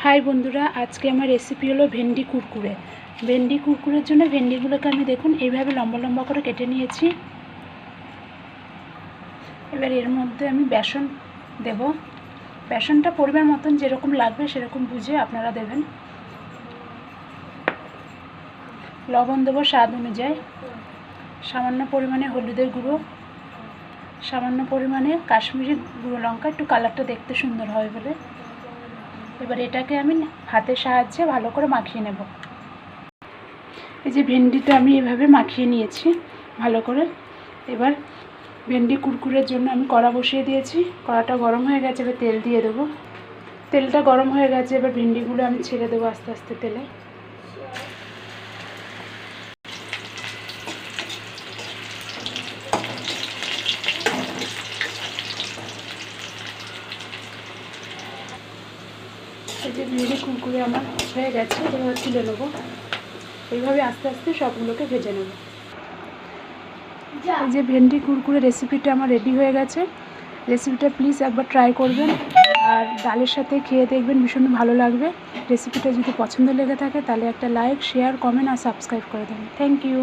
High বন্ধুরা, আজকে আমার রেসিপি হলো ভেন্ডি কুরকুরে। ভেন্ডি কুরকুরের জন্য ভেন্ডিগুলোকে আমি দেখুন এইভাবে লম্বা লম্বা করে কেটে নিয়েছি। এবার এর মধ্যে আমি বেসন দেব। বেসনটা পরিমাণ মতন যেরকম লাগবে সেরকম বুঝে আপনারা দেবেন। লবণ দেবো স্বাদ অনুযায়ী, সামান্য পরিমাণে হলুদের গুঁড়ো, সামান্য পরিমাণে কাশ্মীরি গুঁড়ো লঙ্কা, একটু কালারটা দেখতে সুন্দর হয় বলে। এবার এটাকে আমি হাতের সাহায্যে ভালো করে মাখিয়ে নেব। এই যে ভেন্ডিটা আমি এভাবে মাখিয়ে নিয়েছি ভালো করে। এবার ভেন্ডি কুরকুরের জন্য আমি কড়া বসিয়ে দিয়েছি। কড়াটা গরম হয়ে গেছে, এবার তেল দিয়ে দেবো। তেলটা গরম হয়ে গেছে, এবার ভেন্ডিগুলো আমি ছেড়ে দেবো আস্তে আস্তে তেলে। এই যে ভেন্ডি কুরকুরে আমার হয়ে গেছে, এবার তুলে নেবো। এইভাবে আস্তে আস্তে সবগুলোকে ভেজে নেব। এই যে ভেন্ডি কুরকুরে রেসিপিটা আমার রেডি হয়ে গেছে। রেসিপিটা প্লিজ একবার ট্রাই করবেন, আর ডালের সাথে খেয়ে দেখবেন, ভীষণ ভালো লাগবে। রেসিপিটা যদি পছন্দ লেগে থাকে তাহলে একটা লাইক, শেয়ার, কমেন্ট আর সাবস্ক্রাইব করে দেবেন। Thank you.